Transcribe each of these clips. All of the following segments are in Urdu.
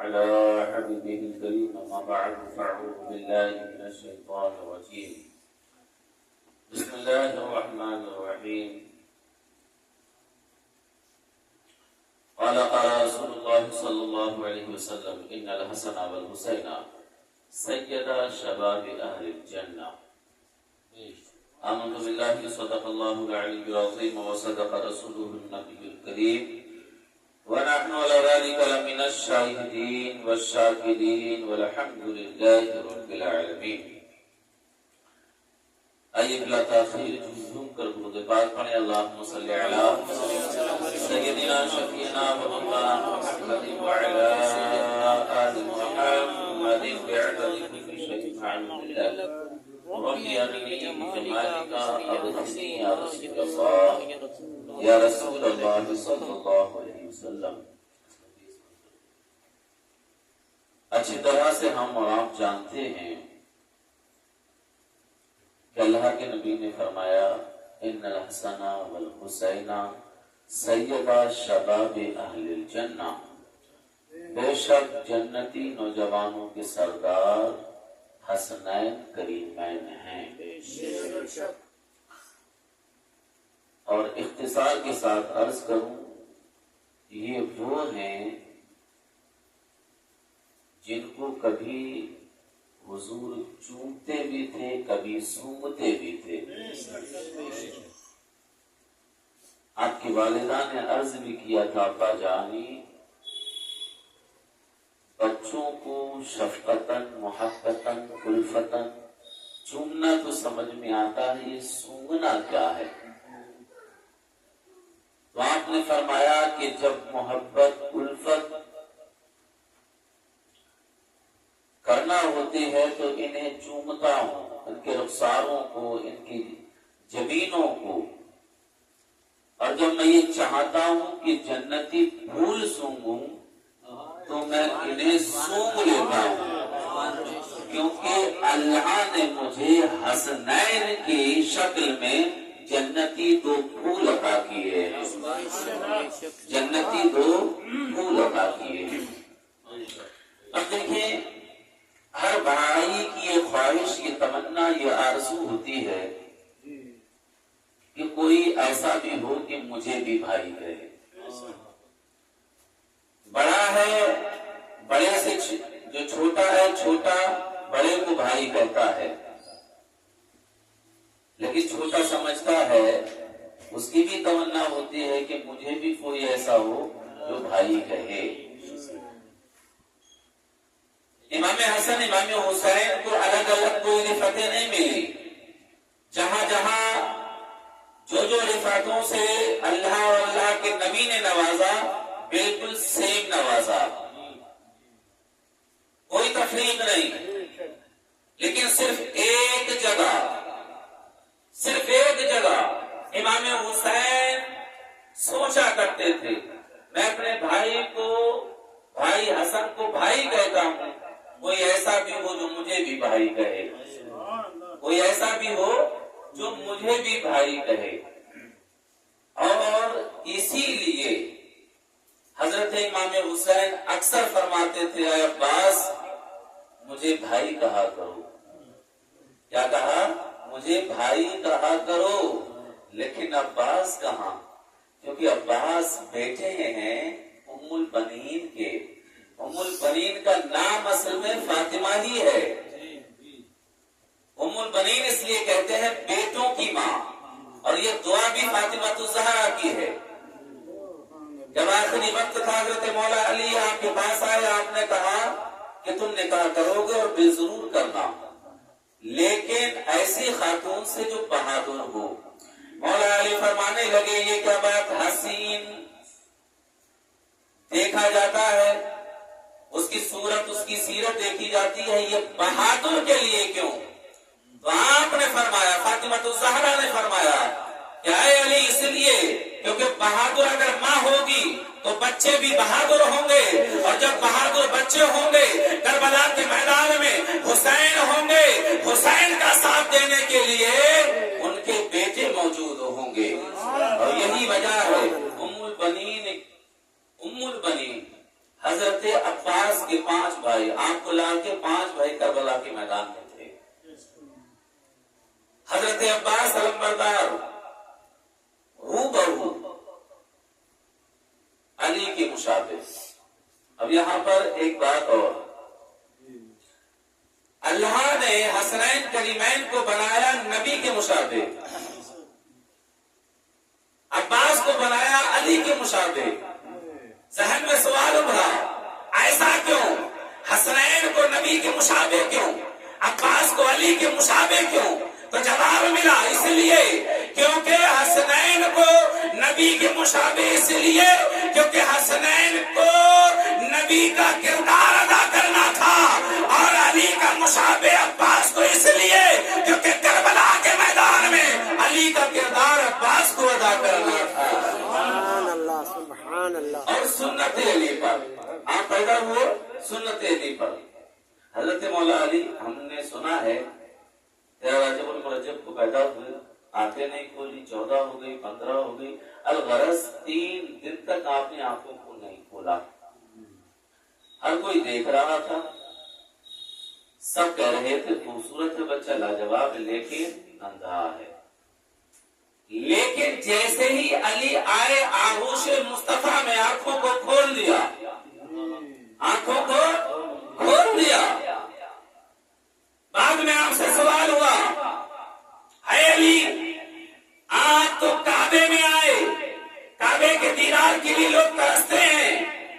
على حبيبه الكريم أما بعد فأعوذ بالله من الشيطان الرجيم بسم الله الرحمن الرحيم قال رسول الله صلى الله عليه وسلم إن الحسن والحسين سيدا شباب أهل الجنة آمنت بالله صدق الله العلي العظيم وصدق رسوله النبي الكريم ونحن على ذلك لمن الشاهدين والشاكرين والحمد لله رب العالمين. آئیے بلا تاخیر جھوم کر درود پاک پڑھیں. اللہم صلی علی سیدنا شفیعنا و مولانا محمد وعلی آل محمد بعدد كل شيء معلوم بالله ربي أرني بجمالك أبصرني يا رسول الله یا رسول اللہ صلی اللہ علیہ وسلم. اچھی طرح سے ہم اور آپ جانتے ہیں کہ اللہ کے نبی نے فرمایا ان الحسن والحسین سیدا شباب اہل الجنہ، بے شک جنتی نوجوانوں کے سردار حسنین کریمین ہیں. اور اختصار کے ساتھ عرض کروں یہ وہ ہیں جن کو کبھی حضور چومتے بھی تھے کبھی سونگتے بھی تھے. آپ کی والدہ نے عرض بھی کیا تھا ابا جانی بچوں کو شفقتاً محبتاً الفتاً چومنا تو سمجھ میں آتا ہے، یہ سونگنا کیا ہے؟ تو آپ نے فرمایا کہ جب محبت الفت کرنا ہوتی ہے تو انہیں چومتا ہوں، ان کے رخساروں کو، ان کی جبینوں کو، اور جب میں یہ چاہتا ہوں کہ جنتی پھول سونگوں تو میں انہیں سونگ لیتا ہوں، کیونکہ اللہ نے مجھے حسنین کی شکل میں جنتی دو پھول عطا کیے ہیں. جنتی دو پھول عطا کیے ہیں. اب دیکھیں ہر بھائی کی یہ خواہش، یہ تمنا، یہ آرزو ہوتی ہے کہ کوئی ایسا بھی ہو کہ مجھے بھی بھائی کہے. بڑا ہے بڑے سے جو چھوٹا ہے چھوٹا بڑے کو بھائی کہتا ہے، لیکن چھوٹا سمجھتا ہے اس کی بھی تمنا ہوتی ہے کہ مجھے بھی کوئی ایسا ہو جو بھائی کہے. امام حسن امام حسین کو الگ الگ کوئی رفعتیں نہیں ملی. جہاں جہاں جو رفعتوں سے اللہ اور اللہ کے نبی نے نوازا بالکل سیم نوازا، کوئی تفریق نہیں. لیکن صرف ایک جگہ امام حسین سوچا کرتے تھے میں اپنے بھائی حسن کو بھائی کہتا ہوں، کوئی ایسا بھی ہو جو مجھے بھی بھائی کہے، کوئی ایسا بھی ہو جو مجھے بھی بھائی کہے. اور اسی لیے حضرت امام حسین اکثر فرماتے تھے اے عباس مجھے بھائی کہا کرو. کیا کہا؟ مجھے بھائی کہا کرو. لیکن عباس کہاں؟ کیونکہ عباس بیٹے ہیں ام البنین کے. ام البنین کا نام اصل میں فاطمہ ہی ہے. ام البنین اس لیے کہتے ہیں بیٹوں کی ماں، اور یہ دعا بھی فاطمہ الزہرا کی ہے. جب آخری وقت تھا حضرت مولا علی آپ کے پاس آئے، آپ نے کہا کہ تم نکاح کرو گے اور بے ضرور کرنا، لیکن ایسی خاتون سے جو بہادر ہو. مولا علی فرمانے لگے یہ کیا بات، حسین دیکھا جاتا ہے، اس کی صورت اس کی سیرت دیکھی جاتی ہے، یہ بہادر کے لیے کیوں؟ تو آپ نے فرمایا، فاطمہ الزہرا نے فرمایا کہ اے علی اس لیے کیونکہ بہادر اگر ماں ہوگی تو بچے بھی بہادر ہوں گے، اور جب بہادر بچے ہوں گے کربلا کے میدان میں حسین ہوں گے، حسین کا ساتھ دینے کے لیے ان کے بیٹے موجود ہوں گے. اور یہی وجہ ہے ام البنین حضرت عباس عباس کے 5 بھائی، آپ کو لا کے 5 بھائی کربلا کے میدان میں تھے. حضرت عباس علمبردار ہو بہو علی کے مشابہ. اب یہاں پر ایک بات اور، اللہ نے حسنین کریمین کو بنایا نبی کے مشابہ، عباس کو بنایا علی کے مشابہ. ذہن میں سوال ابھرا، ایسا کیوں؟ حسنین کو نبی کے مشابہ کیوں، عباس کو علی کے مشابہ کیوں؟ تو جواب ملا، اس لیے کیونکہ حسنین کو نبی کے مشابہ اس لیے کیونکہ حسنین کو نبی کا کردار ادا کرنا تھا، اور علی کا مشابہ عباس کو اس لیے کیونکہ کربلا کے میدان میں علی کا کردار عباس کو ادا کرنا تھا. سبحان اللہ سبحان اللہ. اور سنت علی پر آپ پیدا ہوئے، سنت علی پر. حضرت مولا علی ہم نے سنا ہے رجب المرجب کو پیدا ہوئے، آنکھیں نہیں کھولی، 14 ہو گئی، 15 ہو گئی. الغرض 3 دن تک آپ نے آنکھوں کو نہیں کھولا. ہر کوئی دیکھ رہا تھا، سب کہہ رہے تھے خوبصورت ہے بچہ، لاجواب ہے، لیکن اندھا ہے. لیکن جیسے ہی علی آئے آغوش مصطفیٰ میں آنکھوں کو کھول دیا، آنکھوں کو کھول دیا. بعد میں آپ سے سوال ہوا، اے علی آپ تو کعبے میں آئے، کعبے کے دیدار کے لیے لوگ ترستے ہیں،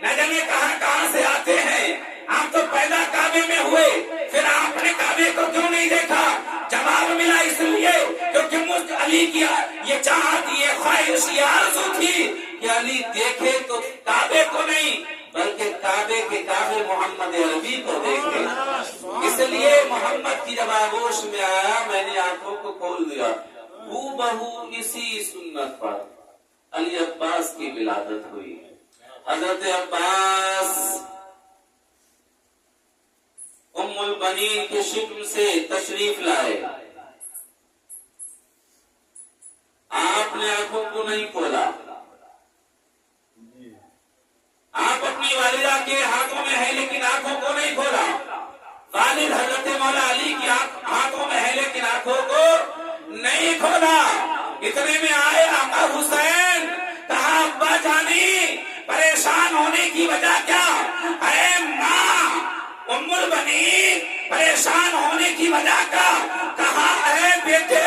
نہ جانے کہاں کہاں سے آتے ہیں، آپ تو پیدا کعبے میں ہوئے، پھر آپ نے کعبے کو کیوں نہیں دیکھا؟ جواب ملا، اس لیے کیونکہ مجھ علی کی یہ چاہت، یہ خواہش، یہ آرزو تھی کہ علی دیکھے تو کعبے کو نہیں بلکہ کعبے کے کعبے محمد عربی کو دیکھے. اس لیے محمد کی جب آغوش میں آیا میں نے آنکھوں کو کھول دیا. ہو بہو اسی سنت پر علی عباس کی ولادت ہوئی. حضرت عباس ام البنین کے شکم سے تشریف لائے. آپ نے آنکھوں کو نہیں کھولا، آپ اپنی والدہ کے ہاتھوں میں ہے لیکن آنکھوں کو نہیں کھولا. والد حضرت مولا علی کی ہاتھوں میں ہے لیکن آنکھوں کو نہیں کھولا. اتنے میں آئے آقا حسین، کہا ابا جانی پریشان ہونے کی وجہ کیا؟ اے ماں ام البنین پریشان ہونے کی وجہ کیا؟ کہا اے بیٹے،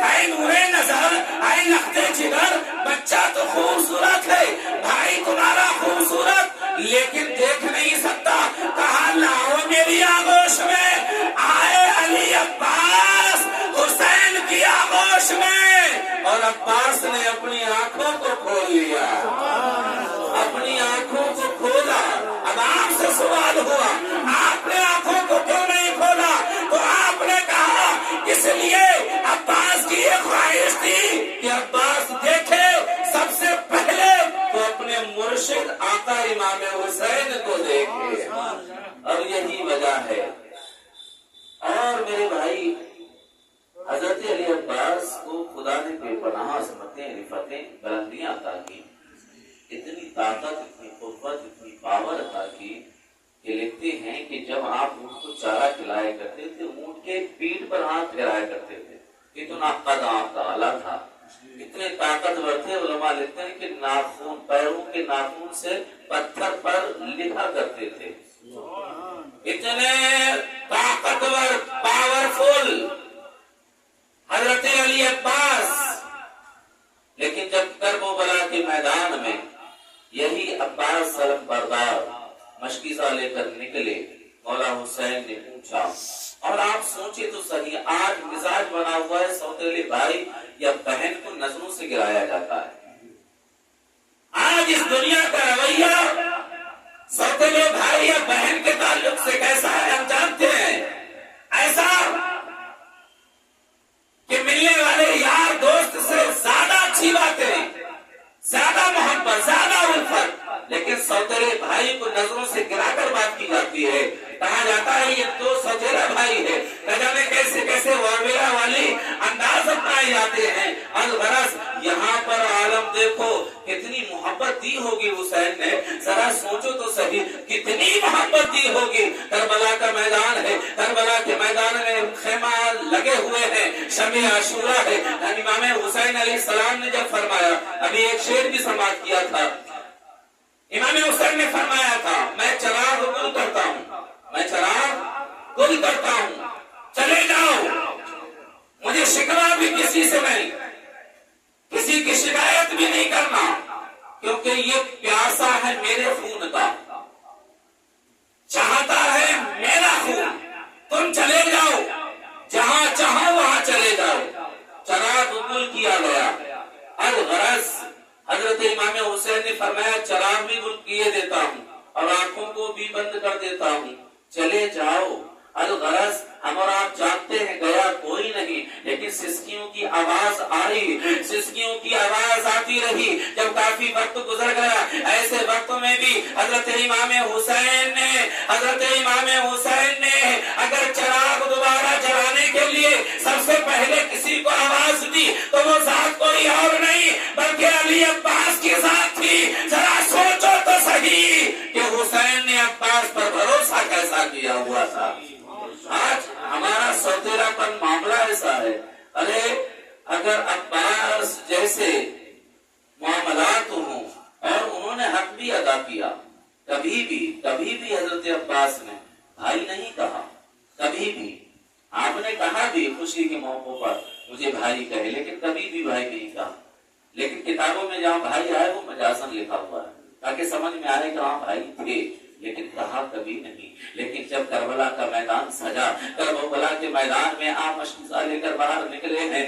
اے نور نظر، اے نقطے جگر، بچہ تو خوبصورت ہے، بھائی تمہارا خوبصورت لیکن دیکھ نہیں سکتا. کہا لاؤ میری آغوش میں. آئے علی عباس حسین کی آغوش میں، اور عباس نے اپنی آنکھوں کو کھول لیا، اپنی آنکھوں کو کھولا. اب آپ سے سوال ہوا، آپ نے آنکھوں کو کیوں نہیں کھولا؟ تو آپ نے کہا اس لیے عباس کی یہ خواہش تھی کہ عباس دیکھے سب سے پہلے تو اپنے مرشد آقا امام حسین کو دیکھے. اور یہی وجہ ہے. اور میرے بھائی حضرت علی عباس کو خدا نے بے پناہ عظمتیں، رفتیں، بلندیاں عطا کی، اتنی طاقت، اتنی قوت، اتنی پاور عطا کی کہ لکھتے ہیں کہ جب آپ اونٹ کو چارہ کھلایا کرتے تھے اونٹ کے پیٹھ پر ہاتھ پھیرایا کرتے تھے. اتنا قد آپ کا اعلیٰ تھا، اتنے طاقتور تھے. علماء لکھتے ہیں کہ ناخن، پیروں کے ناخن سے پتھر پر لکھا کرتے تھے. اتنے طاقتور، پاورفل حضرت علی عباس. لیکن جب کربلا کے میدان میں یہی عباس علمبردار مشکیزہ لے کر نکلے، مولا حسین نے پوچھا. اور آپ سوچے تو صحیح، آج مزاج بنا ہوا ہے سوتیلے بھائی یا بہن کو نظروں سے گرایا جاتا ہے. آج اس دنیا کا رویہ سوتیلے بھائی یا بہن کے تعلق سے کیسا ہے ہم جانتے ہیں. ایسا کہ ملنے والے یار دوست سے زیادہ اچھی باتیں، زیادہ محبت، زیادہ الفت، لیکن سوتیلے بھائی کو نظروں سے گرا کر بات کی جاتی ہے. کہا جاتا ہے یہ تو سوتیلا بھائی ہے، نہ جانے کیسے کیسے وابلہ والی انداز اپنائے جاتے ہیں. الغرض یہاں پر عالم دیکھو کتنی محبت دی ہوگی حسین نے. ذرا سوچو تو صحیح، کتنی اتنی محبت دی ہوگی. کربلا کا میدان ہے, کربلا کے میدان میں خیمہ لگے ہوئے ہیں, شب عاشورہ ہے. امام حسین علیہ السلام نے جب فرمایا, ابھی ایک شعر بھی سماعت کیا تھا, امام حسین نے فرمایا تھا میں چراغ گل کرتا ہوں, میں چراغ گل کرتا ہوں, چلے جاؤ, مجھے شکوہ بھی کسی سے نہیں, کسی کی شکایت بھی نہیں کرنا, کیونکہ یہ پیاسا ہے میرے خون کا, چاہتا ہے میرا خون, تم چلے جاؤ, جہاں چاہو وہاں چلے جاؤ. چراغ گل کیا گیا. الغرض حضرت امام حسین نے فرمایا چراغ بھی گل کیے دیتا ہوں اور آنکھوں کو بھی بند کر دیتا ہوں, چلے جاؤ. الغرض ہم اور آپ جانتے ہیں گیا کوئی نہیں, لیکن سسکیوں کی آواز آئی, سسکیوں کی آواز آتی رہی. جب کافی وقت گزر گیا, ایسے وقت میں بھی حضرت امام حسین نے اگر چراغ دوبارہ جلانے کے لیے سب سے پہلے کسی کو آواز دی تو وہ ذات کوئی اور نہیں بلکہ علی عباس کی ذات تھی. ذرا سوچو تو صحیح کہ حسین نے عباس پر بھروسہ کیسا کیا ہوا تھا. آج ہمارا سوتیرا پن معاملہ ایسا ہے, ارے اگر عباس جیسے معاملات ہوں اور انہوں نے حق بھی ادا کیا, کبھی بھی حضرت عباس نے بھائی نہیں کہا, کبھی بھی. آپ نے کہا بھی خوشی کے موقع پر مجھے بھائی کہے, لیکن کبھی بھی بھائی نہیں کہا. لیکن کتابوں میں جہاں بھائی آئے وہ مجازن لکھا ہوا ہے تاکہ سمجھ میں آئے کہ وہاں بھائی تھے, لیکن کہا کبھی نہیں. لیکن جب کربلا کا میدان سجا, کربلا کے میدان میں آپ مشکوزہ لے کر باہر نکلے ہیں,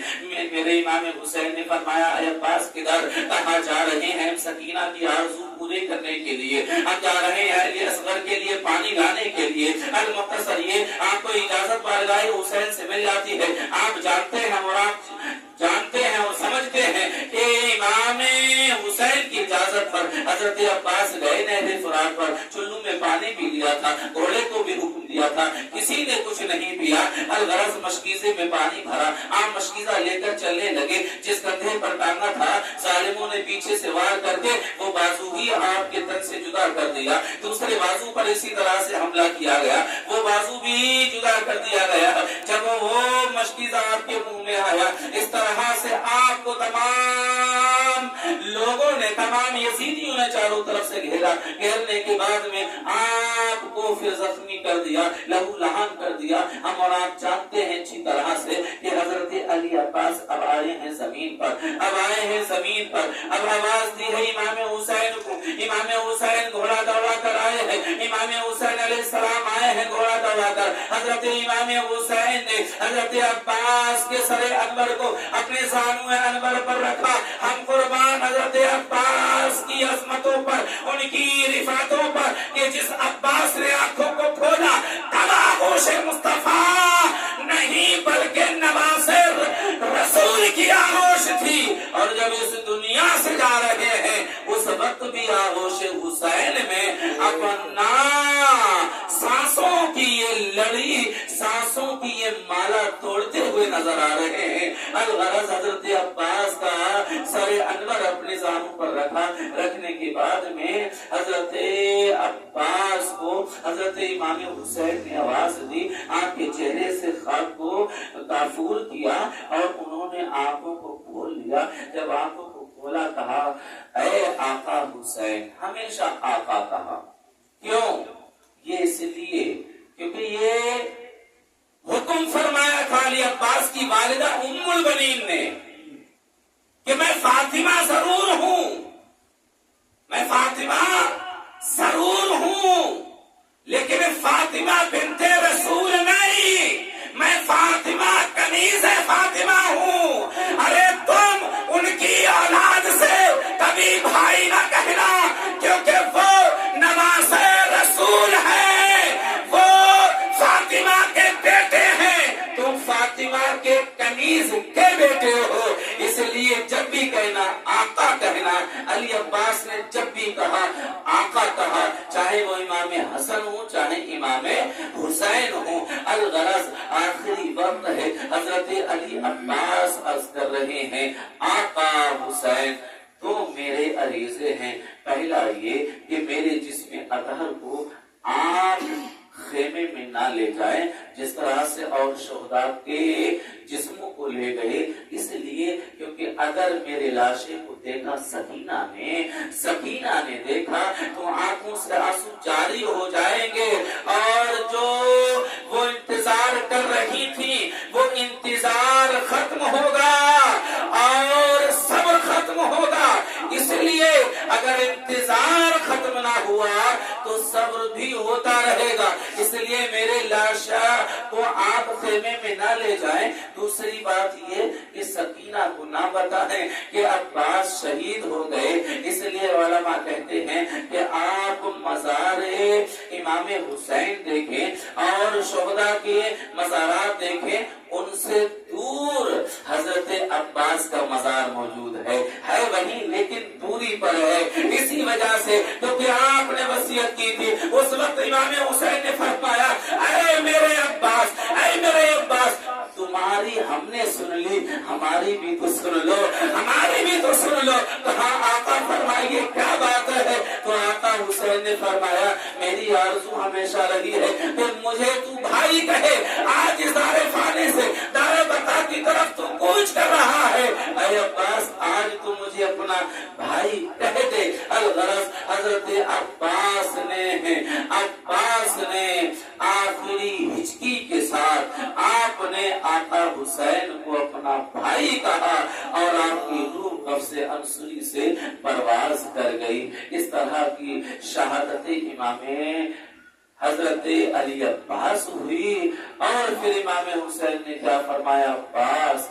میرے امام حسین نے فرمایا اے عباس کدھر, کہاں جا رہے ہیں؟ سکینہ کی آرزو پورے کرنے کے لیے, ہم جا رہے ہیں علی اصغر کے لیے پانی لانے کے لیے. المختصر یہ آپ کو اجازت بارگاہ حسین سے مل جاتی ہے. آپ جانتے ہیں اور آپ جانتے ہیں اور سمجھتے ہیں کہ امام حسین کی اجازت پر حضرت عباس گئے نہر فرات پر, چلو میں پانی پی لیا تھا, گھوڑے کو بھی حکم دیا تھا, کسی نے کچھ نہیں پیا. الغرض مشکیزے میں پانی بھرا, آپ مشکیزہ لے کر چلنے لگے. جس کندھے پر ٹانگا تھا ظالموں نے پیچھے سے وار کر کے وہ بازو ہی آپ کے تن سے جدا کر دیا. دوسرے بازو پر اسی طرح سے حملہ کیا گیا, وہ بازو بھی جدا کر دیا گیا. جب وہ مشکیزہ آپ کے منہ میں آیا, اس طرح سے آپ کو تمام لوگوں نے, تمام یزیدیوں نے چاروں طرف سے گھیرا. گھیرنے کے بعد میں آپ کو پھر زخمی کر دیا, لہو لہان کر دیا. ہم اور آپ جانتے ہیں اچھی طرح سے کہ حضرت علی عباس اب آئے ہیں زمین پر, اب آواز دی ہے امام حسین کو. امام حسین گھوڑا دوڑا کر آئے ہیں, امام حسین علیہ السلام آئے ہیں گھوڑا دوڑا کر. حضرت امام حسین نے حضرت عباس کے سر انور کو اپنے زانو انور پر رکھا. ہم قربان حضرت عباس کی عظمتوں پر, ان کی رفعتوں پر کہ جس عباس نے آنکھوں کو کھولا آغوش مصطفیٰ نہیں بلکہ نواز رسول کی آغوش تھی. اور جب اس دنیا سے جا رہے ہیں اس وقت بھی آغوش حسین میں اپنا سانسوں کی یہ لڑی, سانسوں کی یہ مالا توڑتے ہوئے نظر آ رہے ہیں. الغرض حضرت عباس کا سر انور اپنے زانوں پر رکھا. رکھنے کے بعد میں حضرت عباس کو حضرت امام حسین نے آواز دی, آپ کے چہرے سے خاک کو کافور کیا اور انہوں نے آنکھوں کو کھول لیا. جب آنکھوں کو کھولا کہا اے آقا حسین, ہمیشہ آقا کہا. کیوں؟ یہ اس لیے کیونکہ یہ حکم فرمایا تھا علی عباس کی والدہ ام البنین نے کہ میں فاطمہ ضرور ہوں, میں فاطمہ ضرور ہوں, لیکن فاطمہ بنت رسول نہیں, میں فاطمہ کنیز فاطمہ ہوں. ارے تم ان کی اولاد سے کبھی بھائی نہ کہنا, کیونکہ وہ نواز رسول ہے, وہ فاطمہ کے بیٹے ہیں, تم فاطمہ کے کنیز کے بیٹے ہو. اس لیے جب بھی کہنا آقا کہنا. علی عباس نے جب بھی کہا آقا کہا, چاہے وہ امام حسن ہو چاہے امام حسین ہو. الغرض آخری وقت ہے, حضرت علی عباس عرض کر رہے ہیں آقا حسین تو میرے عریضے ہیں. پہلا یہ کہ میرے جسم اطہر کو آپ خیمے میں نہ لے جائیں جس طرح سے اور شہداء کے جسموں کو لے گئے، اس لیے کیونکہ اگر میرے لاشے کو دیکھا سکینہ نے دیکھا تو آنکھوں سے آنسو جاری ہو جائیں گے، اور جو وہ انتظار کر رہی تھی وہ انتظار ختم ہوگا اور صبر ختم ہوگا۔ اس لیے اگر انتظار ختم نہ ہوا تو صبر بھی ہوتا رہے گا، اس لیے میرے لاشا کو آپ خیمے میں نہ لے جائیں۔ دوسری بات یہ کہ سکینہ کو نہ بتائیں کہ عباس شہید ہو گئے، اس لیے علماء کہتے ہیں کہ آپ مزار امام حسین دیکھیں اور شہداء کے مزارات دیکھیں، ان سے دور حضرت عباس کا مزار موجود ہے وہی لیکن دوری پر ہے۔ اسی وجہ سے کیونکہ آپ نے وصیت کی تھی، اس وقت امام حسین نے فرمایا اے میرے عباس تمہاری ہم نے سن لی، ہماری بھی تو سن لو۔ کہاں آقا فرمائیے کیا بات ہے؟ تو آقا حسین نے فرمایا میری آرزو ہمیشہ رہی ہے کہ مجھے تو بھائی کہے، آج اس دار فانی سے دار بقا کی طرف تو کوچ کر رہا ہے، اے عباس آج تو مجھے اپنا بھائی کہہ دے۔ الغرض حضرت عباس نے آخری ہچکی کے ساتھ آپ نے آقا حسین کو اپنا بھائی کہا اور آپ کی روح قبض انصری سے پرواز کر گئی۔ اس طرح کی شہادت امام حضرت علی عباس ہوئی، اور پھر امام حسین نے کیا فرمایا، عباس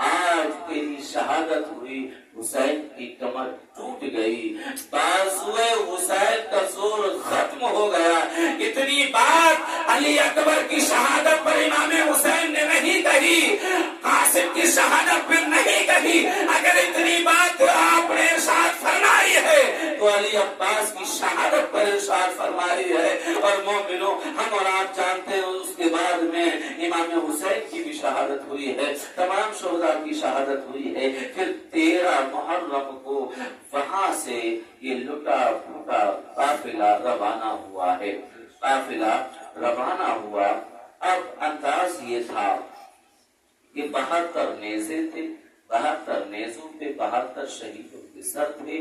آج تیری شہادت ہوئی، حسین کی کمر ٹوٹ گئی، بازوئے حسین کا زور ختم ہو گیا۔ اتنی بات علی اکبر کی شہادت پر امام حسین نے نہیں کہی، قاسم کی شہادت پر نہیں کہی، اگر اتنی بات آپ نے ارشاد فرمائی ہے تو علی عباس کی شہادت پر ارشاد فرمائی ہے۔ اور مومنوں ہم اور آپ جانتے ہیں اس کے بعد میں امام حسین کی بھی شہادت ہوئی ہے، تمام شہداء کی شہادت ہوئی ہے۔ پھر 13 محرم کو وہاں سے یہ لٹا پھوٹا قافلہ روانہ ہوا ہے، اب انداز یہ تھا کہ 72 نیزے تھے، 72 نیزوں پہ 72 شہیدوں کے سر تھے،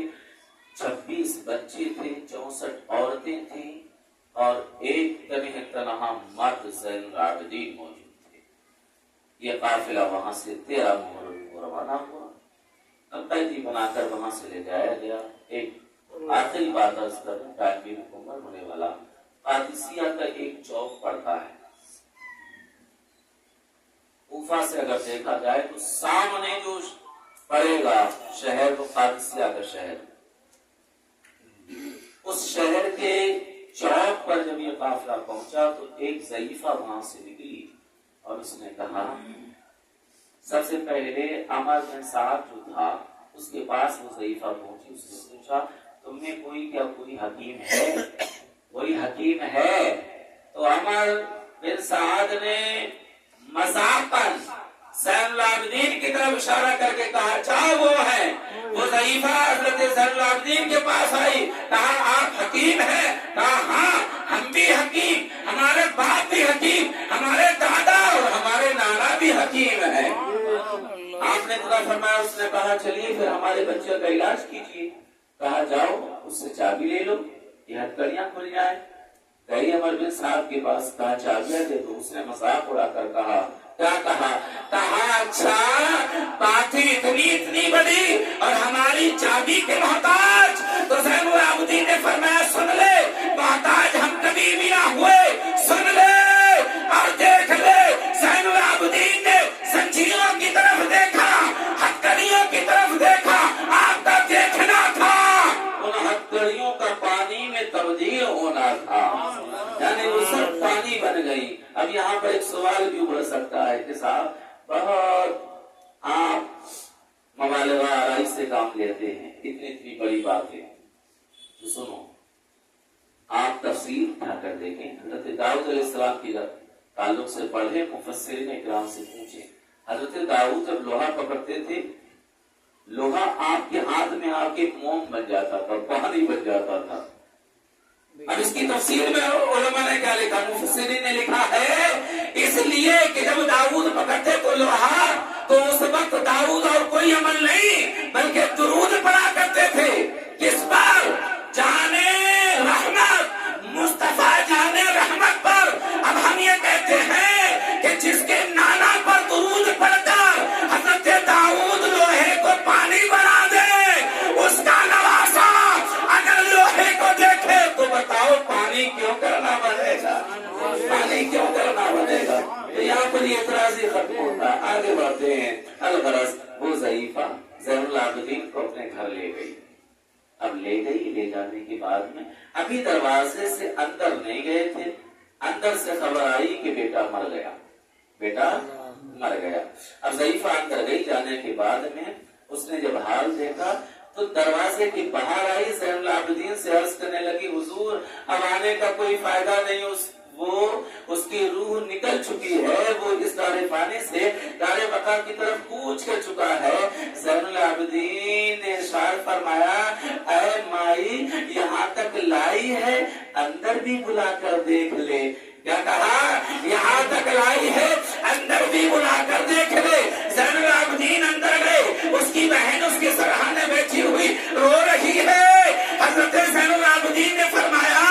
26 بچے تھے، 64 عورتیں تھیں، اور ایک تنہا مرد زین العابدین موجود تھے۔ یہ قافلہ وہاں سے 13 محرم کو روانہ ہوا، قیدی بنا کر وہاں سے لے جایا گیا۔ ایک آخری بات عرض کروں، ٹائم بھی مکمل ہونے والا، قادسیہ کا ایک چوک پڑتا ہے، کوفہ سے اگر دیکھا جائے تو سامنے جو پڑے گا شہر وہ قادسیہ کا شہر، اس شہر کے چوک پر جب یہ قافلہ پہنچا تو ایک ضعیفہ وہاں سے نکلی اور اس نے کہا، سب سے پہلے عمر بن سعد جو تھا اس کے پاس وہ ضعیفہ پہنچی، اس نے پوچھا تم میں کوئی حکیم ہے؟ تو عمر بن سعد نے مذاقاً زین العابدین کی طرف اشارہ کر کے کہا چاہے وہ ہے، وہ ضعیفہ حضرت زین العابدین کے پاس آئی، کہا آپ حکیم ہیں؟ کہا ہاں ہم بھی حکیم، ہمارے باپ بھی حکیم، ہمارے دادا اور ہمارے نانا بھی حکیم ہیں۔ آپ نے خدا فرمایا، اس نے کہا چلیے پھر ہمارے بچے کا علاج کیجیے۔ کہا جاؤ اس سے چابی لے لو، یہ ہتھکڑیاں کھل جائیں۔ گئی عمر بن صاحب کے پاس، کہا چابیاں دے دو۔ اس نے مذاق اڑا کر کہا، کیا کہا؟ کہا اچھا بات ہی اتنی بڑی اور ہماری چابی کے محتاج؟ تو زین العابدین نے فرمایا سن لے، محتاج ہم کبھی بھی نہ ہوئے، سن لے اور دیکھ لے۔ زین العابدین نے زنجیروں کی طرف دیکھا، ہتھکڑیوں کی طرف دیکھا، آپ کا دیکھنا تھا ان ہتھکڑیوں کا پانی میں تبدیل ہونا تھا، یعنی وہ سب پانی بن گئی۔ اب یہاں پر ایک سوال بھی ابھر سکتا ہے کہ صاحب بہت آپ مبالغہ آرائی سے کام لیتے ہیں، اتنی بڑی باتیں، تو سنو آپ تفسیر اٹھا کر دیکھیں، حضرت داؤد علیہ السلام کی تعلق سے پڑھیں، مفسرین اکرام سے پوچھیں۔ حضرت داؤد جب لوہا پکڑتے تھے، لوہا آپ کے ہاتھ میں آ کے موم بن جاتا تھا، پانی بن جاتا تھا، اب اس کی تفسیر میں علماء نے کیا لکھا، مفسرین نے لکھا ہے اس لیے کہ جب داؤد پکڑتے تو لوہا، تو اس وقت داؤد اور کوئی عمل نہیں بلکہ درود پڑھا کرتے تھے، کس پر؟ جانے رحمت، مصطفیٰ جانے رحمت پر۔ اب ہم یہ کہتے ہیں کہ جس کے نانا پر درود پڑھ کر حضرت داؤد لوہے کو پانی بنا دے، اس کا نواسا اگر لوہے کو دیکھے تو بتاؤ پانی کیوں کرنا بنے گا؟ پانی کیوں کرنا بنے گا؟ یہاں پر یہ اعتراض ہی ختم ہوتا ہے۔ آگے بڑھتے ہیں۔ الغرض وہ ضعیفہ زین العابدین کو اپنے گھر لے گئی۔ اب لے گئی، لے جانے کے بعد میں ابھی دروازے سے اندر نہیں گئے تھے، اندر سے خبر آئی کہ بیٹا مر گیا، بیٹا مر گیا۔ اب ضعیفہ اندر گئی، جانے کے بعد میں اس نے جب حال دیکھا تو دروازے کی باہر آئی، زین العابدین سے عرض کرنے لگی حضور اب آنے کا کوئی فائدہ نہیں، اس کی روح نکل چکی ہے، وہ اس دار فانی سے دار بقا کی طرف کوچ کر چکا ہے۔ زین العابدین نے ارشاد فرمایا اے مائی یہاں تک لائی ہے، اندر بھی بلا کر دیکھ لے۔ کیا کہا؟ یہاں تک لائی ہے، اندر بھی بلا کر دیکھ لے۔ زین العابدین اندر گئے، اس کی بہن اس کے سرحانے بیٹھی ہوئی رو رہی ہے۔ حضرت زین العابدین نے فرمایا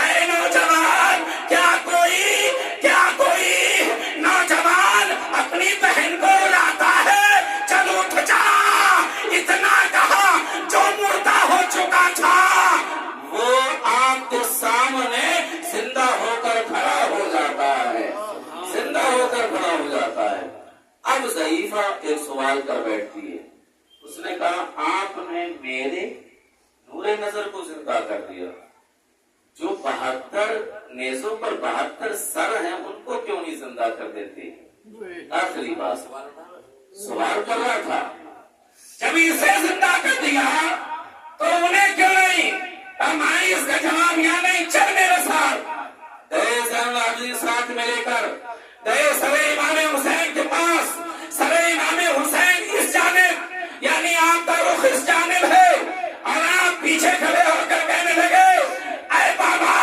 اے نوجوان، کیا کوئی نوجوان اپنی بہن کو لاتا ہے؟ چل اٹھ جا۔ اتنا کہا، جو مردہ ہو چکا تھا وہ آپ کے سامنے زندہ ہو کر کھڑا ہو جاتا ہے، زندہ ہو کر کھڑا ہو جاتا ہے۔ اب ضعیفہ ایک سوال کر بیٹھتی ہے، اس نے کہا آپ نے میرے نور نظر کو زندہ کر دیا، جو 72 نیزوں پر 72 سر ہیں ان کو کیوں نہیں زندہ کر دیتے؟ آخری بات سوال کر رہا تھا، جب اسے زندہ کر دیا تو انہیں کیوں نہیں؟ ہماری اس کا جواب یہاں نہیں، چل میرے ساتھ۔ گئے زین العابدین ساتھ میں لے کر گئے سرے امام حسین کے پاس۔ سرے امام حسین اس جانب، یعنی آپ کا رخ اس جانب ہے اور آپ پیچھے کھڑے ہو کر کہنے لگے اے بابا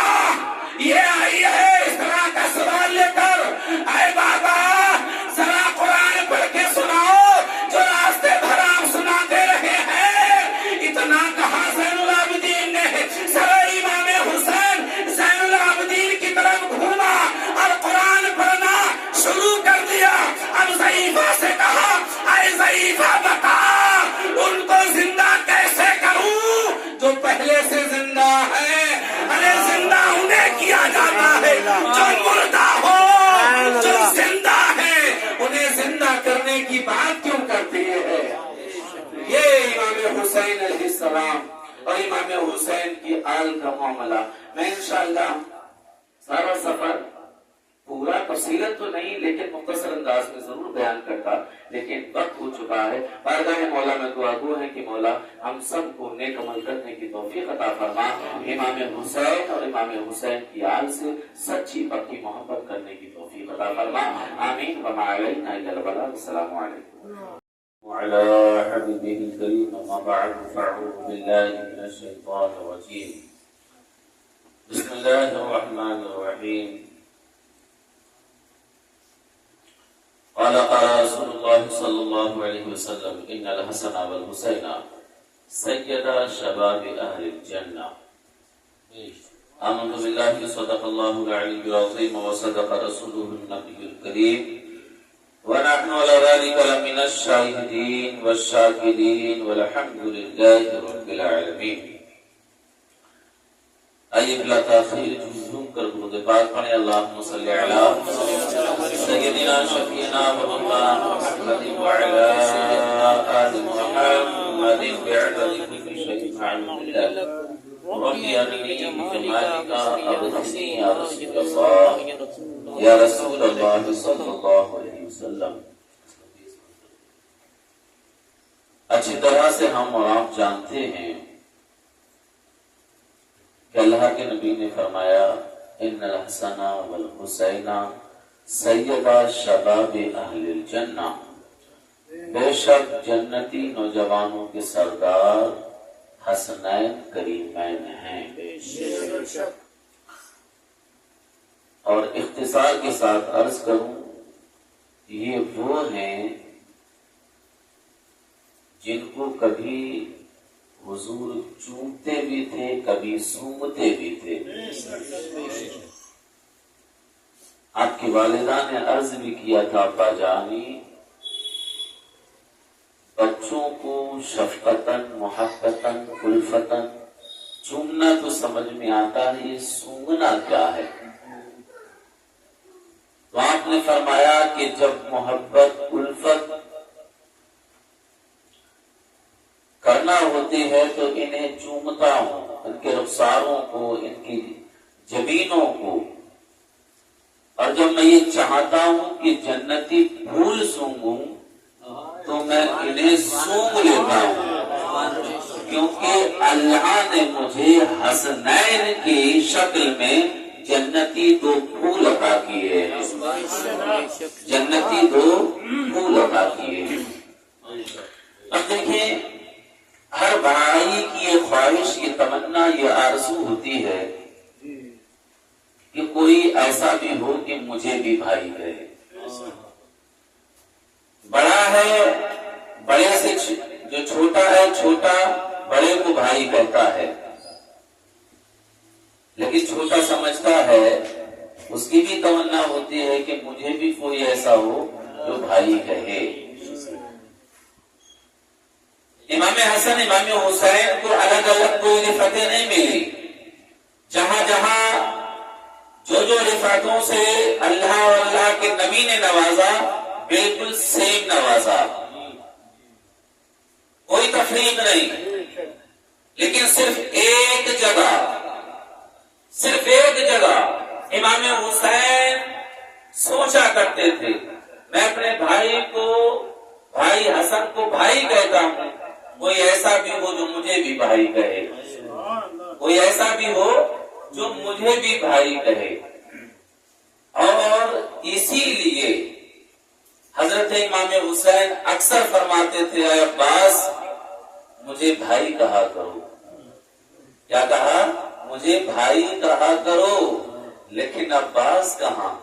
یہ آئی ہے اس طرح کا سوال لے کر، اے بابا ذرا قرآن پڑھ کے سناؤ جو راستے بھر آپ سناتے رہے ہیں۔ اتنا کہا زین العابدین نے، سرے امام حسین زین العابدین کی طرف گھوما اور قرآن پڑھنا شروع کر دیا۔ اب ضعیفہ سے کہا اے ضعیفہ بتا ان کو زندہ کیسے کروں جو پہلے سے زندہ ہے؟ ارے زندہ انہیں کیا جاتا ہے جو مردہ ہو، جو زندہ ہے انہیں زندہ کرنے کی بات کیوں کرتی ہے؟ یہ امام حسین علیہ السلام اور امام حسین کی آل کا معاملہ میں انشاءاللہ سارا سفر پورا تفصیلت تو نہیں لیکن مختصر انداز میں ضرور بیان کرتا، لیکن وقت ہو چکا ہے۔ بارگاہ مولا میں دعا گو ہے کہ مولا ہم سب کو نیک عمل کرنے کی توفیق عطا فرما، امام حسین اور امام حسین کی آل سے سچی پکی محبت کرنے کی توفیق عطا فرما، آمین۔ وما علینا الا البلاغ۔ السلام علیکم وعلى حبیبہ الکریم، اما بعد فاعوذ باللہ من الشیطان الرجیم، بسم اللہ الرحمن الرحیم۔ قال رسول الله صلى الله عليه وسلم إن الحسن والحسين سيدا شباب أهل الجنة۔ آمنت بالله صدق الله العلي العظيم وصدق رسوله النبي الكريم ونحن على ذلك لمن الشاهدين والشاكرين والحمد لله رب العالمين۔ آئیے بلا تاخیر جھوم کر درود پاک پڑھیں، اللہم صلی علی سیدنا شفیعنا و مولانا محمد وعلی آل محمد بعدد كل شيء معلوم الله ربی انی بجمالک ابدنی یا رسول اللہ یا رسول اللہ صلی اللہ علیہ وسلم۔ اچھی طرح سے ہم اور آپ جانتے ہیں کہ اللہ کے نبی نے فرمایا ان الحسن والحسین سیدا شباب اہل الجنہ، بے شک جنتی نوجوانوں کے سردار حسنین کریمین ہیں. اور اختصار کے ساتھ عرض کروں، یہ وہ ہیں جن کو کبھی حضور چومتے بھی تھے، کبھی سونگتے بھی تھے. آپ کی والدہ نے عرض بھی کیا تھا، ابا جانی بچوں کو شفقتاً، محبتاً، الفتاً چومنا تو سمجھ میں آتا ہے، یہ سونگنا کیا ہے؟ تو آپ نے فرمایا کہ جب محبت، الفت کرنا ہوتی ہے تو انہیں چومتا ہوں، ان کے رخساروں کو، ان کی جبینوں کو. اور جب میں یہ چاہتا ہوں کہ جنتی پھول سونگوں تو میں انہیں سونگ لیتا ہوں، کیونکہ اللہ نے مجھے حسنین کی شکل میں جنتی دو پھول عطا کیے ہیں. جنتی دو پھول عطا کیے ہیں. اب دیکھیں، ہر بھائی کی یہ خواہش، یہ تمنا، یہ آرزو ہوتی ہے کہ کوئی ایسا بھی ہو کہ مجھے بھی بھائی کہے. بڑا ہے، بڑے سے جو چھوٹا ہے، چھوٹا بڑے کو بھائی کہتا ہے، لیکن چھوٹا سمجھتا ہے، اس کی بھی تمنا ہوتی ہے کہ مجھے بھی کوئی ایسا ہو جو بھائی کہے. امام حسن، امام حسین کو الگ الگ کوئی رفعتیں نہیں ملی. جہاں جہاں جو رفعتوں سے اللہ اور اللہ کے نبی نے نوازا، بالکل سیم نوازا، کوئی تفریق نہیں. لیکن صرف ایک جگہ امام حسین سوچا کرتے تھے، میں اپنے بھائی کو، بھائی حسن کو بھائی کہتا ہوں، کوئی ایسا بھی ہو جو مجھے بھی بھائی کہے، کوئی ایسا بھی ہو جو مجھے بھی بھائی کہے. اور اسی لیے حضرت امام حسین اکثر فرماتے تھے، اے عباس مجھے بھائی کہا کرو. کیا کہا؟ مجھے بھائی کہا کرو. لیکن عباس کہاں؟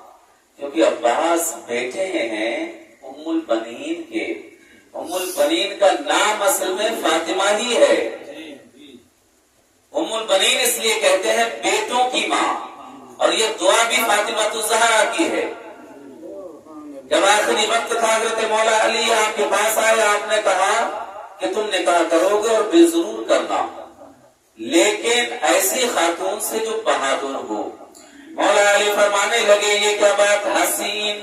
کیونکہ عباس بیٹے ہیں ام البنین کے. ام البنین کا نام اصل میں فاطمہ ہی ہے. ام البنین اس لیے کہتے ہیں بیٹوں کی ماں، اور یہ دعا بھی فاطمہ الزہرا کی ہے. جب آخری وقت تھا، حضرت مولا علی آپ کے پاس آئے، آپ نے کہا کہ تم نکاح کرو گے اور بے ضرور کرنا، لیکن ایسی خاتون سے جو بہادر ہو. مولا علی فرمانے لگے، یہ کیا بات، حسین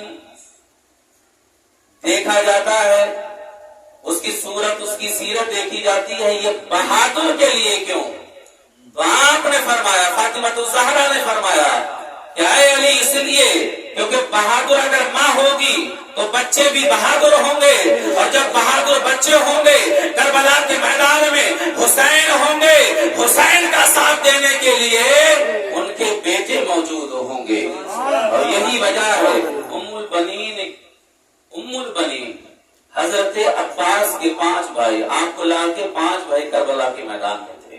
دیکھا جاتا ہے، اس کی صورت، اس کی سیرت دیکھی جاتی ہے، یہ بہادر کے لیے کیوں؟ تو آپ نے فرمایا، فاطمہ الزہرا نے فرمایا کہ اے علی، اس لیے کیونکہ بہادر اگر ماں ہوگی تو بچے بھی بہادر ہوں گے، اور جب بہادر بچے ہوں گے کربلا کے میدان میں حسین ہوں گے، حسین کا ساتھ دینے کے لیے ان کے بیٹے موجود ہوں گے. اور یہی وجہ ہے ام البنین حضرت عباس کے 5 بھائی، آپ کو لا کے 5 بھائی کربلا کے میدان میں تھے.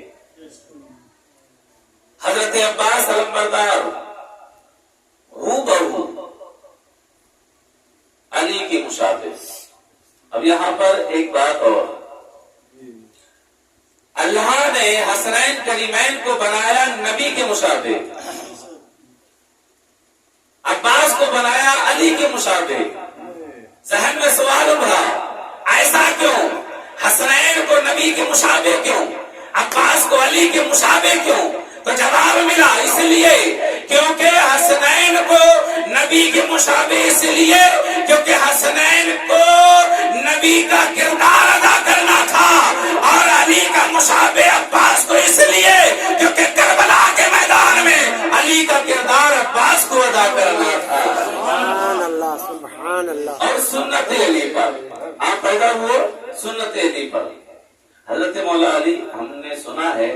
حضرت عباس علمبردار ہو بہو علی کے مشابہ. اب یہاں پر ایک بات اور، اللہ نے حسنین کریمین کو بنایا نبی کے مشابہ، عباس کو بنایا علی کے مشابہ. ذہن میں سوال ابھرا، ایسا کیوں؟ حسنین کو نبی کے مشابہ کیوں، عباس کو علی کے مشابہ کیوں؟ تو جواب ملا، اس لیے کیونکہ حسنین کو نبی کے مشابہ، اس لیے کیونکہ حسنین کو نبی کا کردار ادا کرنا تھا، اور علی کا مشابہ عباس کو اس لیے کیونکہ کربلا کے میدان میں علی کا کردار عباس کو ادا کرنا تھا. سبحان اللہ، سبحان اللہ. اور سنت علی پر آپ پیدا ہوئے، سنت علی پر. حضرت مولا علی، ہم نے سنا ہے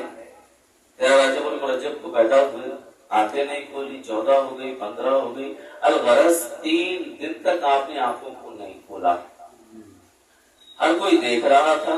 13 رجب المرجب کو پیدا ہوئے، آنکھیں نہیں کھولی، 14 ہو گئی، 15 ہو گئی، الغرض 3 دن تک آپ نے آنکھوں کو نہیں کھولا. ہر کوئی دیکھ رہا تھا،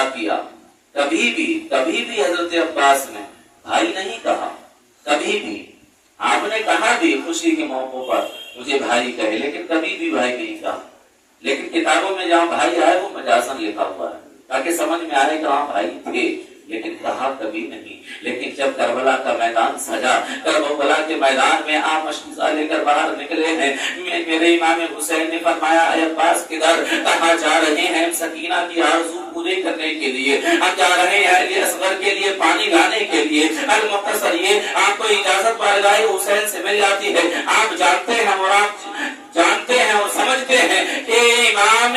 ادا کیا. کبھی بھی حضرت عباس نے بھائی نہیں کہا. کبھی بھی آپ نے کہا بھی خوشی کے موقع پر مجھے بھائی کہے، لیکن کبھی بھی بھائی نہیں کہا. لیکن کتابوں میں جہاں بھائی آئے وہ مجازن لکھا ہوا ہے تاکہ سمجھ میں آئے کہ ہاں بھائی تھے، لیکن کہا کبھی نہیں. لیکن جب کربلا کا میدان سجا، کربلا کے میدان میں آپ مشکوزہ لے کر باہر نکلے ہیں، میرے امام حسین نے فرمایا اے عباس کدھر؟ کہاں جا رہے ہیں؟ سکینہ کی آرزو پورے کرنے کے لیے ہم جا رہے ہیں، علی اصغر کے لیے پانی لانے کے لیے. المختصر یہ آپ کو اجازت بارگاہ حسین سے مل جاتی ہے. آپ جانتے ہیں اور آپ جانتے ہیں اور سمجھتے ہیں کہ امام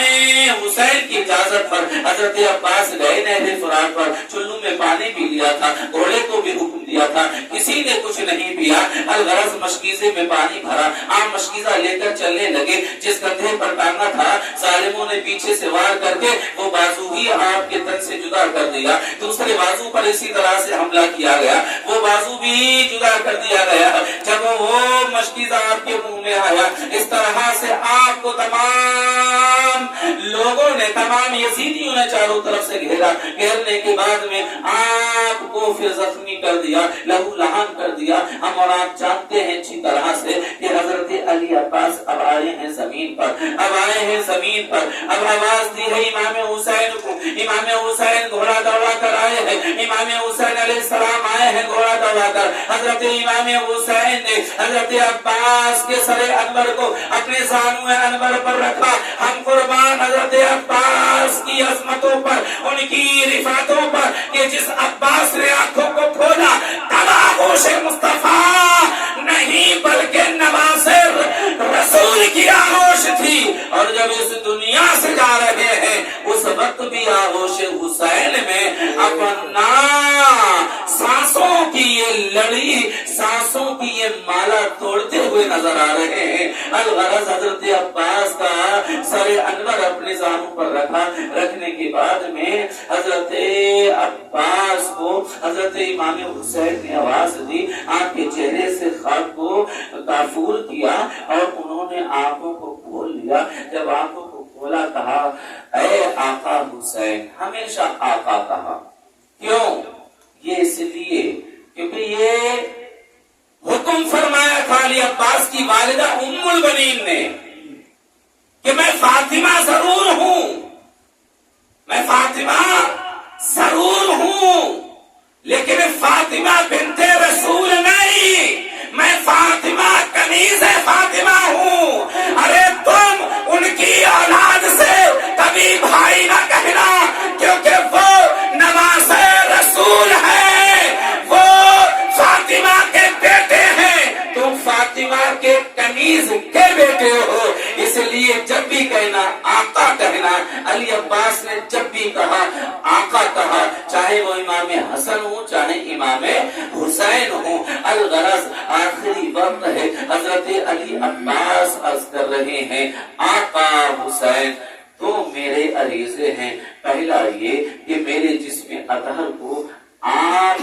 حسین کی اجازت پر حضرت عباس گئے نہر فرات پر، چلو میں پانی پی لیا تھا، گھوڑے کو بھی حکم دیا تھا، کسی نے کچھ نہیں پیا. الغرض مشکیزے میں پانی بھرا، آپ مشکیزہ لے کر چلنے لگے. جس کندھے پر ٹانگا تھا ظالموں نے پیچھے سے وار کر کے وہ بازو ہی آپ کے تن سے جدا کر دیا. دوسرے بازو پر اسی طرح سے حملہ کیا گیا، وہ بازو بھی جدا کر دیا گیا. جب وہ مشکیزہ آپ کے منہ میں آیا، اس طرح سے آپ کو تمام لوگوں نے، تمام یزیدیوں نے چاروں طرف سے گھیرا. گھیرنے کے بعد میں آپ کو پھر زخمی کر دیا، لہو لہان کر دیا. ہم اور آپ جانتے ہیں اچھی طرح سے کہ حضرت علی عباس اب آئے ہیں زمین پر، اب آئے ہیں زمین پر. اب آواز دی ہے امام حسین کو. امام حسین گھوڑا دوڑا کر آئے ہیں، امام حسین علیہ السلام آئے ہیں گھوڑا دوڑا کر. حضرت امام حسین نے حضرت عباس کے سر انور کو اپنے زانو انور پر رکھا. ہم قربان حضرت عباس کی عظمتوں پر، ان کی رفعتوں پر کہ جس عباس نے آنکھوں کو کھولا آغوش مصطفیٰ نہیں بلکہ نواز رسول کی آغوش تھی. اور جب اس دنیا سے جا رہے ہیں اس وقت بھی آغوش حسین میں اپنا سانسوں کی یہ لڑی، سانسوں کی یہ مالا توڑتے ہوئے نظر آ رہے ہیں. الغرض حضرت عباس کا سر انور اپنے زانوں پر رکھا. رکھنے کے بعد میں حضرت عباس کو حضرت امام حسین نے آواز دی، آپ کے چہرے سے خاک کو کافور کیا اور انہوں نے آنکھوں کو کھول لیا. جب آنکھوں کو کھولا کہا اے آقا حسین. ہمیشہ آقا کہا. کیوں؟ یہ اس لیے کیونکہ یہ حکم فرمایا تھا علی عباس کی والدہ ام البنین نے کہ میں فاطمہ ضرور ہوں، میں فاطمہ ضرور ہوں، لیکن فاطمہ بنت رسول نہیں، میں فاطمہ کنیز فاطمہ ہوں. ارے تم ان کی اولاد سے کبھی بھائی نہ کہنا، کیونکہ وہ نواز رسول ہے، وہ فاطمہ کے بیٹے ہیں، تم فاطمہ کے کنیز کے بیٹے ہو. اس لیے جب بھی کہنا آقا کہنا. علی عباس نے جب بھی کہا آقا کہا، چاہے وہ امام حسن ہو چاہے امام حسین ہو. الغرض آخری وقت ہے، حضرت علی عباس عرض کر رہے ہیں آقا حسین تو میرے عریضے ہیں. پہلا یہ کہ میرے جسم اطہر کو آپ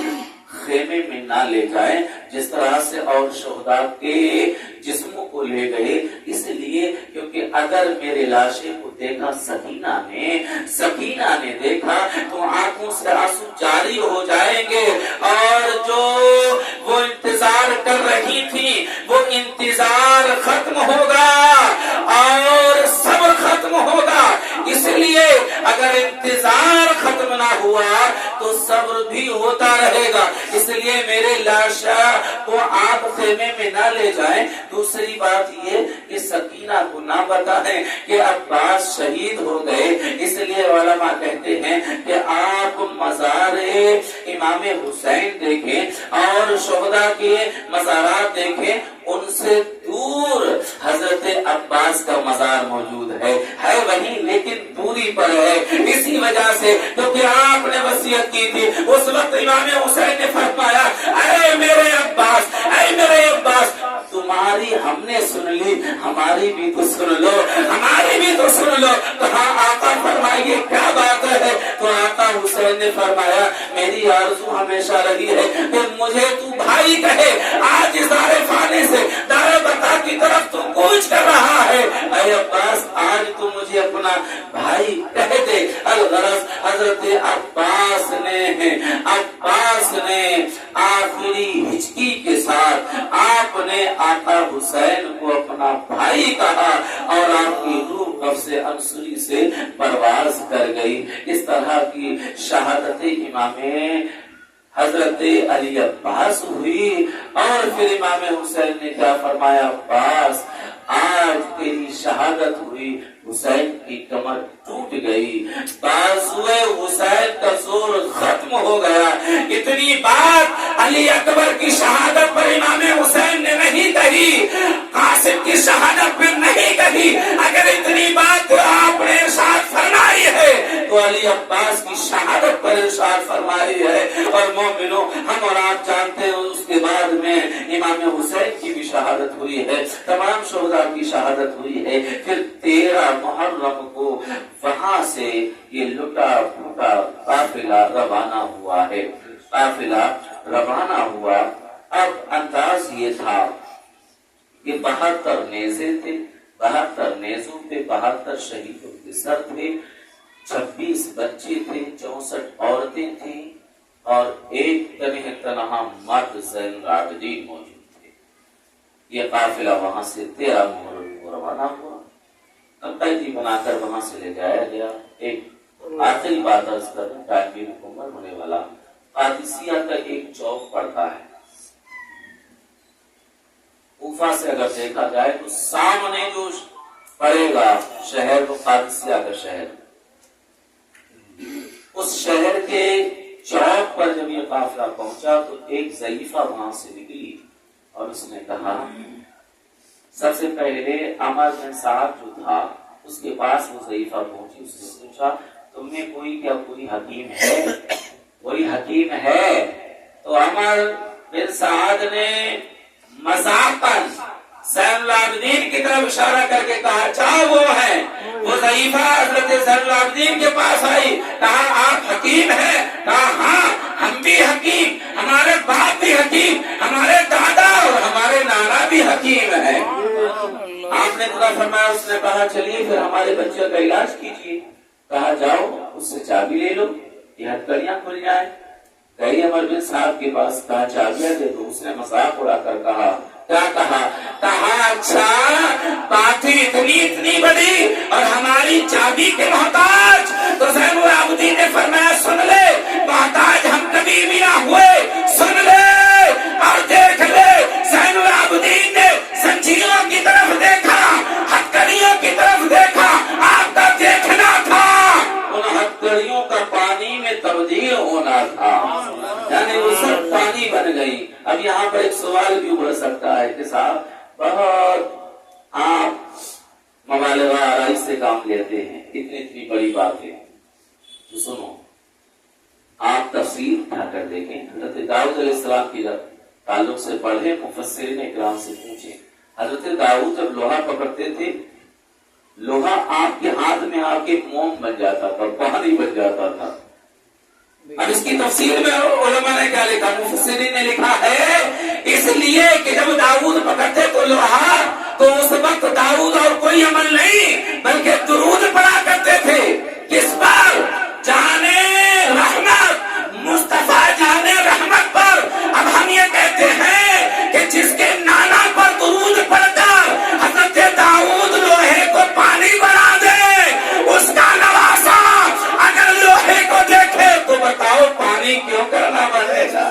خیمے میں نہ لے جائیں جس طرح سے اور شہداء کے جسموں کو لے گئے. اس لیے کیونکہ اگر میرے لاشے کو دیکھا سکینہ نے دیکھا تو آنکھوں سے آنسو جاری ہو جائیں گے، اور جو وہ انتظار کر رہی تھی وہ انتظار ختم ہوگا اور صبر ختم ہوگا. اس لیے اگر انتظار ختم نہ ہوا تو صبر بھی ہوتا رہے گا. اس لیے میرے لاشا کو آپ خیمے میں نہ لے جائیں. دوسری بات یہ کہ سکینہ کو نہ بتائیں کہ عباس شہید ہو گئے. اس لیے علماء کہتے ہیں کہ آپ مزار امام حسین دیکھیں اور شہداء کے مزارات دیکھیں، ان سے دور حضرت عباس کا مزار موجود ہے وہی لیکن دوری پر ہے. اسی وجہ سے کیونکہ آپ نے وصیت کی تھی اس وقت امام حسین نے فرمایا اے میرے عباس، اے میرے عباس، تمہاری ہم نے سن لی، ہماری بھی تو سن لو، ہماری بھی تو سن لو. کہا آقا فرمائیے کیا بات ہے؟ تو آقا حسین نے فرمایا میری آرزو ہمیشہ رہی ہے کہ مجھے تو بھائی کہے. آج دار فانی سے دار بقا کی طرف تو کوچ کر رہا ہے. اے عباس آج تو مجھے اپنا بھائی کہہ دے۔ الغرض حضرت عباس نے آخری ہچکی کے ساتھ آپ نے آقا حسین کو اپنا بھائی کہا اور آپ کی روح قبض انصری سے پرواز کر گئی۔ اس طرح کی شہادت امام حضرت علی عباس ہوئی، اور پھر امام حسین نے کیا فرمایا، عباس آج تیری شہادت ہوئی، حسین کی کمر ٹوٹ گئی، بازوئے حسین کا زور ختم ہو گیا۔ اتنی بات علی اکبر کی شہادت پر امام حسین نے نہیں کہی، قاسم کی شہادت پر نہیں کہی، اگر اتنی بات آپ نے ارشاد فرمائی ہے تو علی عباس کی شہادت پر ارشاد فرمائی ہے۔ اور مومنوں، ہم اور آپ جانتے ہیں اس کے بعد میں امام حسین کی بھی شہادت ہوئی ہے، تمام شہداء کی شہادت ہوئی ہے۔ پھر 13 محرم کو وہاں سے یہ لٹا پھوٹا قافلہ روانہ ہوا ہے، قافلہ روانہ ہوا۔ اب انداز یہ تھا کہ 72 نیزے تھے، 72 نیزوں پہ 72 شہیدوں کے سر تھے، 26 بچے تھے، 64 عورتیں تھیں، اور ایک تنہا مرد زین العابدین موجود تھے۔ یہ قافلہ وہاں سے 13 محرم کو روانہ ہوا، قیدی بنا کر وہاں سے لے جایا گیا۔ ایک آخری بات عرض کروں، ٹائم بھی مکمل ہونے والا، قادسیہ کا ایک چوک پڑتا ہے، کوفہ سے اگر دیکھا جائے تو سامنے جو پڑے گا شہر وہ قادسیہ کا شہر، اس شہر کے چوک پر جب یہ قافلہ پہنچا تو ایک ضعیفہ وہاں سے نکلی اور اس نے کہا، سب سے پہلے عمر بن سعد جو تھا اس کے پاس وہ ضعیفہ پہنچی، اس نے پوچھا تم میں کوئی حکیم ہے، کوئی حکیم ہے؟ تو عمر بن سعد نے مذاقاً زین العابدین کی طرف اشارہ کر کے کہا، چاہو وہ ہے۔ وہ ضعیفہ حضرت زین العابدین کے پاس آئی، کہا آپ حکیم ہیں؟ کہا ہاں ہم بھی حکیم، ہمارے باپ بھی حکیم، ہمارے دادا اور ہمارے نانا بھی حکیم ہیں۔ آپ نے خدا فرمایا، اس نے کہا چلیے پھر ہمارے بچے کا علاج کیجیے۔ کہا جاؤ اس سے چابی لے لو، یہ ہتھکڑیاں کھل جائیں۔ گئی عمر بن صاحب کے پاس، کہا چابیاں دے دو۔ اس نے مذاق اڑا کر کہا، کیا کہا؟ کہا اچھا بات اتنی بڑی اور ہماری چابی کے محتاج؟ تو زین العابدین نے فرمایا سن لے، محتاج ہم کبھی بھی نہ ہوئے، سن لے اور دیکھ لے۔ زین العابدین نے زنجیروں کی طرف دیکھا، ہتھکڑیوں کی طرف دیکھا، آپ کا دیکھنا تھا ان ہتھکڑیوں کا پانی میں تبدیل ہونا تھا، یعنی وہ سب پانی بن گئی۔ اب یہاں پر ایک سوال بھی اڑ سکتا ہے کہ صاحب بہت آپ مبالغہ آرائی سے کام لیتے ہیں، اتنی بڑی بات ہے، تو سنو آپ تفسیر اٹھا کر دیکھیں، حضرت داؤد علیہ السلام کی تعلق سے پڑھیں، مفسرین اکرام سے پوچھیں۔ حضرت داؤد جب لوہا پکڑتے تھے، لوہا آپ کے ہاتھ میں آ کے موم بن جاتا تھا، پانی بن جاتا تھا۔ اب اس کی تفسیر میں علماء نے کیا لکھا، مفسرین نے لکھا ہے اس لیے کہ جب داؤد پکڑتے تو لوہا، تو اس وقت داؤد اور کوئی عمل نہیں بلکہ درود پڑھا کرتے تھے، کس پر؟ جانے رحمت، مصطفیٰ جانے رحمت پر۔ اب ہم یہ کہتے ہیں کہ جس کے نانا پر درود پڑھ کر حضرت داؤد لوہے کو پانی بنا دے، اس کا نواسا اگر لوہے کو دیکھے تو بتاؤ پانی کیوں کرنا بنے گا،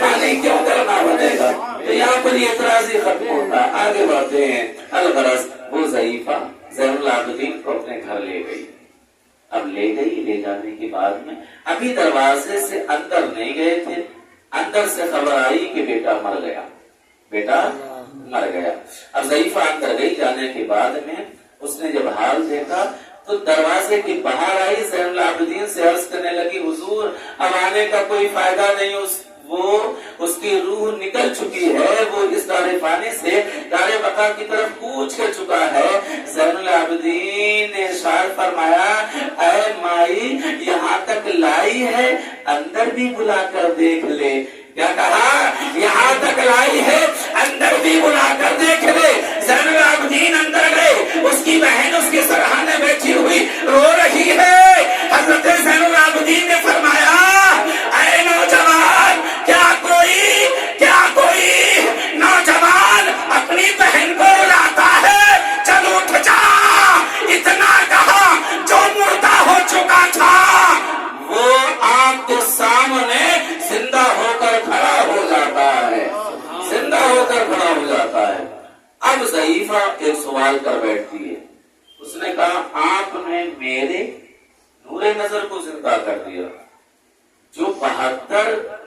پانی کیوں کرنا بنے گا؟ تو یہاں پر یہ اعتراض ختم ہوتا ہے، آگے بڑھتے ہیں۔ الغرض وہ ضعیفہ زین العابدین کو اپنے گھر لے گئی۔ اب لے گئی، لے جانے کے بعد میں ابھی دروازے سے اندر نہیں گئے تھے، اندر سے خبر آئی کہ بیٹا مر گیا، بیٹا مر گیا۔ اب ضعیفہ اندر گئی، جانے کے بعد میں اس نے جب حال دیکھا تو دروازے کے باہر آئی، زین العابدین سے عرض کرنے لگی حضور اب آنے کا کوئی فائدہ نہیں، اس کی روح نکل چکی ہے، وہ اس دار فانی سے دار بقا کی طرف کوچ کر چکا ہے۔ زین العابدین نے ارشاد فرمایا، اے مائی یہاں تک لائی ہے، اندر بھی بلا کر دیکھ لے۔ کیا کہا؟ یہاں تک لائی ہے، اندر بھی بلا کر دیکھ لے۔ زین العابدین اندر گئے، اس کی بہن اس کے سرحانے بیٹھی ہوئی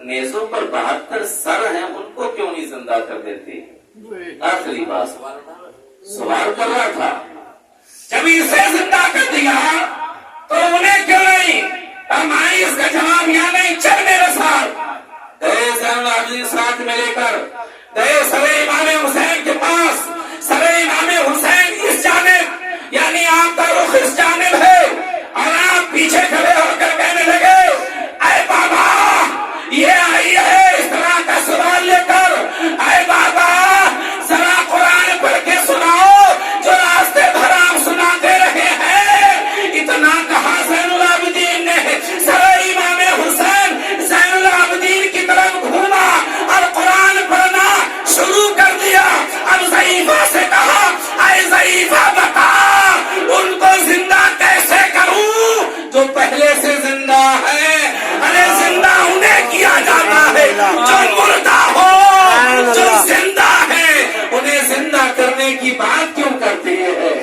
نیزوں پر 72 سر ہیں، ان کو کیوں نہیں زندہ کر دیتے؟ آخری بات سوال کر رہا تھا، جب اسے زندہ کر دیا تو انہیں کیوں نہیں؟ اس کا جواب یا نہیں، چل میرے ساتھ گئے زین العابدین ساتھ میں لے کر گئے سر امام حسین کے پاس. سر امام حسین اس جانب، یعنی آپ کا رخ اس جانب ہے اور آپ پیچھے کھڑے ہو کر کہنے لگے اے بابا یہ آئی ہے اس طرح کا سوال لے کر، اے بابا ذرا قرآن پڑھ کے سناؤ جو راستے بھر آپ سناتے رہے ہیں. اتنا کہا زین العابدین نے، سر امام حسین زین العابدین کی طرف گھوما اور قرآن پڑھنا شروع کر دیا. اب ضعیفہ سے کہا اے ضعیفہ بتا ان کو زندہ کیسے کروں جو پہلے سے زندہ ہے؟ ارے زندہ انہیں کیا جاتا ہے جو مردہ ہو، جو زندہ ہے انہیں زندہ کرنے کی بات کیوں کرتے ہیں؟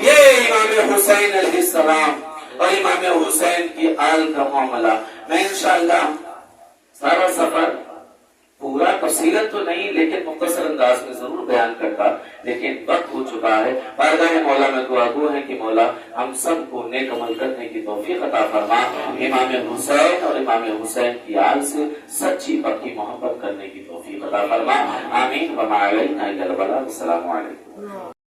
یہ امام حسین علیہ السلام اور امام حسین کی آل کا معاملہ. میں انشاءاللہ سارا سفر پورا تفصیلت تو نہیں لیکن مختصر انداز میں ضرور بیان کرتا، لیکن وقت ہو چکا ہے. بارگاہ مولا میں دعا گو ہے کہ مولا ہم سب کو نیک عمل کرنے کی توفیق عطا فرما. امام حسین اور امام حسین کی آل سے سچی پکی محبت کرنے کی توفیق عطا فرما. آمین. وما علینا الا البلاغ. السلام علیکم.